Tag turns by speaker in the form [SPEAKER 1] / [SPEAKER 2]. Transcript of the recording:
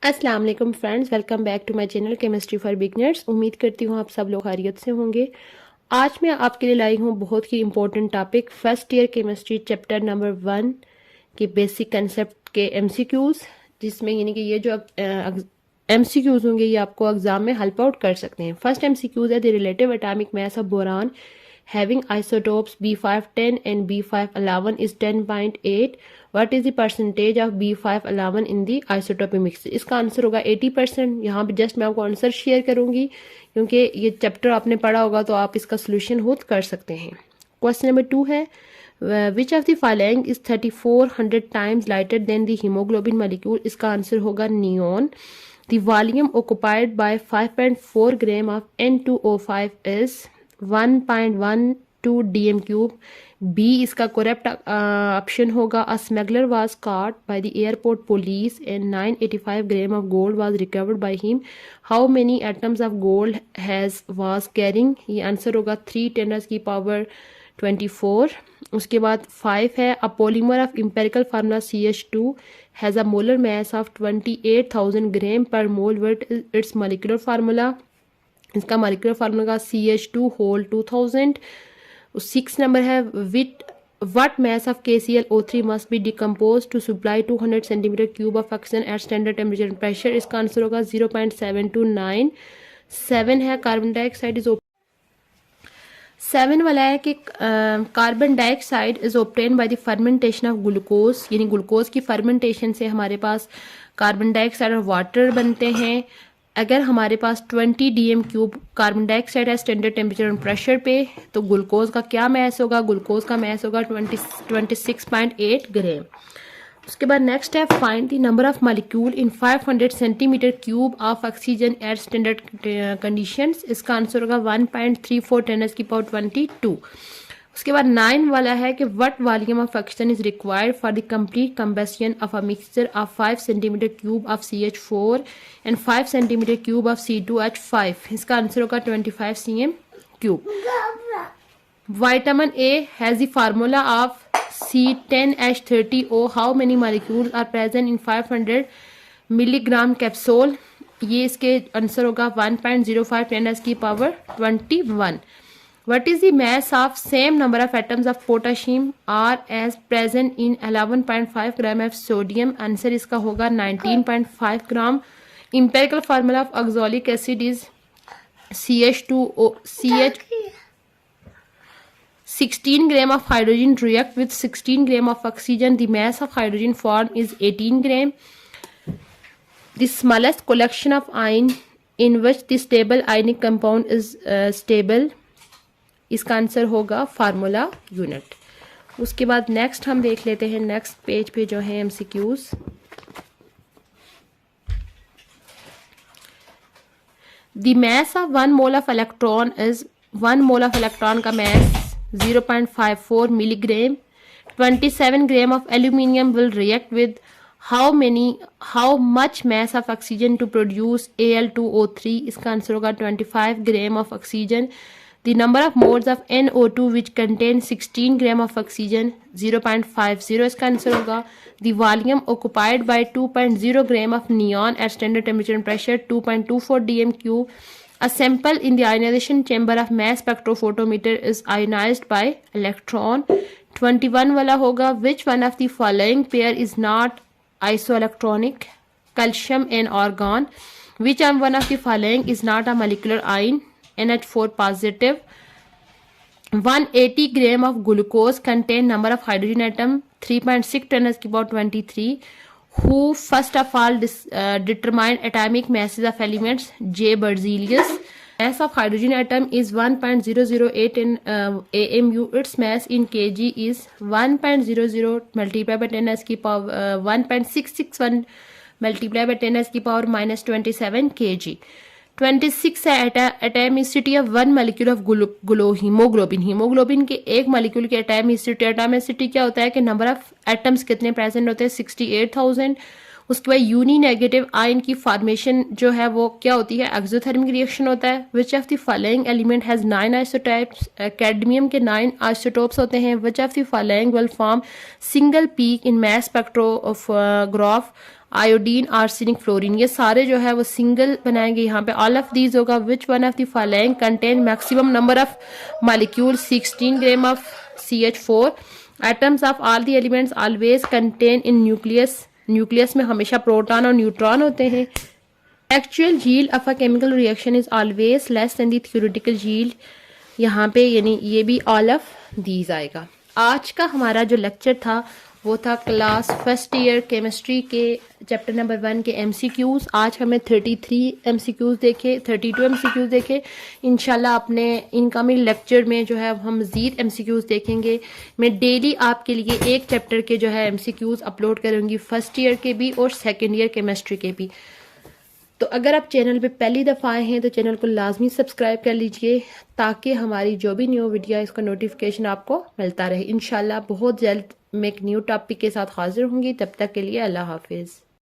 [SPEAKER 1] अस्सलाम वालेकुम friends, welcome back to my channel chemistry for beginners. उम्मीद करती हूँ आप सब लोग खैरियत से होंगे। आज मैं आपके लिए लाई हूँ बहुत ही important topic, first year chemistry chapter number 1 के बेसिक कंसेप्ट के एमसीक्यूज, जिसमें यानी कि ये जो एमसीक्यूज होंगे ये आपको एग्जाम में हेल्प आउट कर सकते हैं। फर्स्ट एमसीक्यूज है the relative atomic mass of boron having isotopes B510 and B511 is 10.8. What is the percentage of B511 in the isotopic mix? इसका आंसर होगा 80%। यहाँ पे जस्ट मैं आपको आंसर शेयर करूंगी क्योंकि ये चैप्टर आपने पढ़ा होगा तो आप इसका सोल्यूशन खुद कर सकते हैं। क्वेश्चन नंबर 2 है which of the following is 3400 times lighter than the haemoglobin molecule? इसका आंसर होगा neon. The volume occupied by 5.4 gram of N2O5 is 1.12 dm cube. B इसका करेक्ट ऑप्शन होगा। A smuggler was caught by the airport police and 985 gram of gold was recovered by him. How many atoms of gold was carrying? ये answer होगा 3 10 की power 24। उसके बाद 5 है a polymer of empirical formula CH2 has a molar mass of 28,000 gram per mole. What is its molecular formula? इसका molecular formula का CH2 whole 2000। 6 number है what mass of KClO3 must be decomposed to supply 200 centimeter cube of oxygen at standard temperature and pressure? इसका answer होगा 0.729। 7 है carbon dioxide is 7 वाला है कि carbon dioxide is obtain by the fermentation of glucose, यानी glucose की fermentation से हमारे पास कार्बन डाइऑक्साइड और वाटर बनते हैं। अगर हमारे पास 20 dm क्यूब कार्बन डाइऑक्साइड है स्टैंडर्ड टेम्परेचर और प्रेशर पे, तो ग्लूकोज का क्या मैस होगा? ग्लूकोज का मैस होगा 26.8 ग्राम। उसके बाद नेक्स्ट है find the number of molecule in 500 centimetre cube of oxygen at standard conditions. इसका आंसर होगा 1.34 10 की पावर 22। उसके बाद 9 वाला है कि what volume of oxygen is required for the complete combustion of a mixture of 5 centimetre cube of CH4 and 5 centimetre cube of C2H5। इसका answer होगा 25 cm cube. Vitamin A has the formula of C10H30O. How many molecules are present in 500 milligram capsule? ये इसके answer होगा 1.05 10 की power 21। What is the mass of same number of atoms of potassium are as present in 11.5 gram of sodium? Answer इसका होगा 19.5 ग्राम। Empirical formula of oxalic acid is CH2O CH 16 gram of hydrogen react with 16 gram of oxygen. The mass of hydrogen formed is 18 gram. The smallest collection of ion in which the stable ionic compound is stable. इसका answer होगा formula unit. उसके बाद next हम देख लेते हैं, next page पे जो है MCQs. The mass of 1 mole of electron is 1 mole of electron का mass 0.54 milligram. 27 gram of aluminium will react with how much mass of oxygen to produce Al2O3? इसका आंसर होगा 25 gram of oxygen. The number of moles of NO2 which contain 16 gram of oxygen 0.50। इसका answer होगा the volume occupied by 2.0 gram of neon at standard temperature and pressure 2.24 dm cube. A sample in the ionization chamber of mass spectrophotometer is ionized by electron। 21 वाला होगा which one of the following pair is not isoelectronic? Calcium and argon। Which one of the following is not a molecular ion? NH4 positive। 180 gram of glucose contain number of hydrogen atom 3.6 10 की power 23। Who first of all determined atomic masses of elements? J. Berzelius। Mass of hydrogen atom is 1.008 in AMU. Its mass in kg is 1.00 multiplied by 10 की power 1.661 multiplied by 10 की power -27 kg। 26 है atomicity of 1 molecule of haemoglobin. Haemoglobin के एक molecule की atomicity क्या होता है कि नंबर ऑफ एटम्स कितने प्रेजेंट होते हैं 68,000। उसके बाद यूनी नेगेटिव आयन की फॉर्मेशन जो है वो क्या होती है, एक्सोथर्मिक रिएक्शन होता है। Which of the following element has 9 isotopes, cadmium के 9 आइसोटोप्स होते हैं। Which of the following will form single peak in mass spectrograph, iodine, arsenic, fluorine, ये सारे जो है वो सिंगल बनाएंगे। यहाँ पे ऑल ऑफ दीज होगा। Which one of the following contain maximum number of molecule, 16 gram of CH4। Atoms of all the elements always contain in nucleus, nucleus में हमेशा प्रोटॉन और न्यूट्रॉन होते हैं। Actual yield of a chemical reaction is always less than the theoretical yield, यहाँ पे यानी ये भी ऑल ऑफ दीज आएगा। आज का हमारा जो लेक्चर था वो था क्लास फर्स्ट ईयर केमिस्ट्री के चैप्टर नंबर 1 के MCQs। आज हमें 33 MCQs देखे, 32 MCQs देखे। इंशाल्लाह अपने इनकमिंग लेक्चर में जो है हम मज़ीद MCQs देखेंगे। मैं डेली आपके लिए एक चैप्टर के जो है MCQs अपलोड करूँगी, फर्स्ट ईयर के भी और सेकेंड ईयर केमिस्ट्री के भी। तो अगर आप चैनल पे पहली दफ़ा आए हैं तो चैनल को लाजमी सब्सक्राइब कर लीजिए ताकि हमारी जो भी न्यू वीडियो है इसका नोटिफिकेशन आपको मिलता रहे। इंशाल्लाह बहुत जल्द मैं एक न्यू टॉपिक के साथ हाजिर होंगी। तब तक के लिए अल्लाह हाफिज़।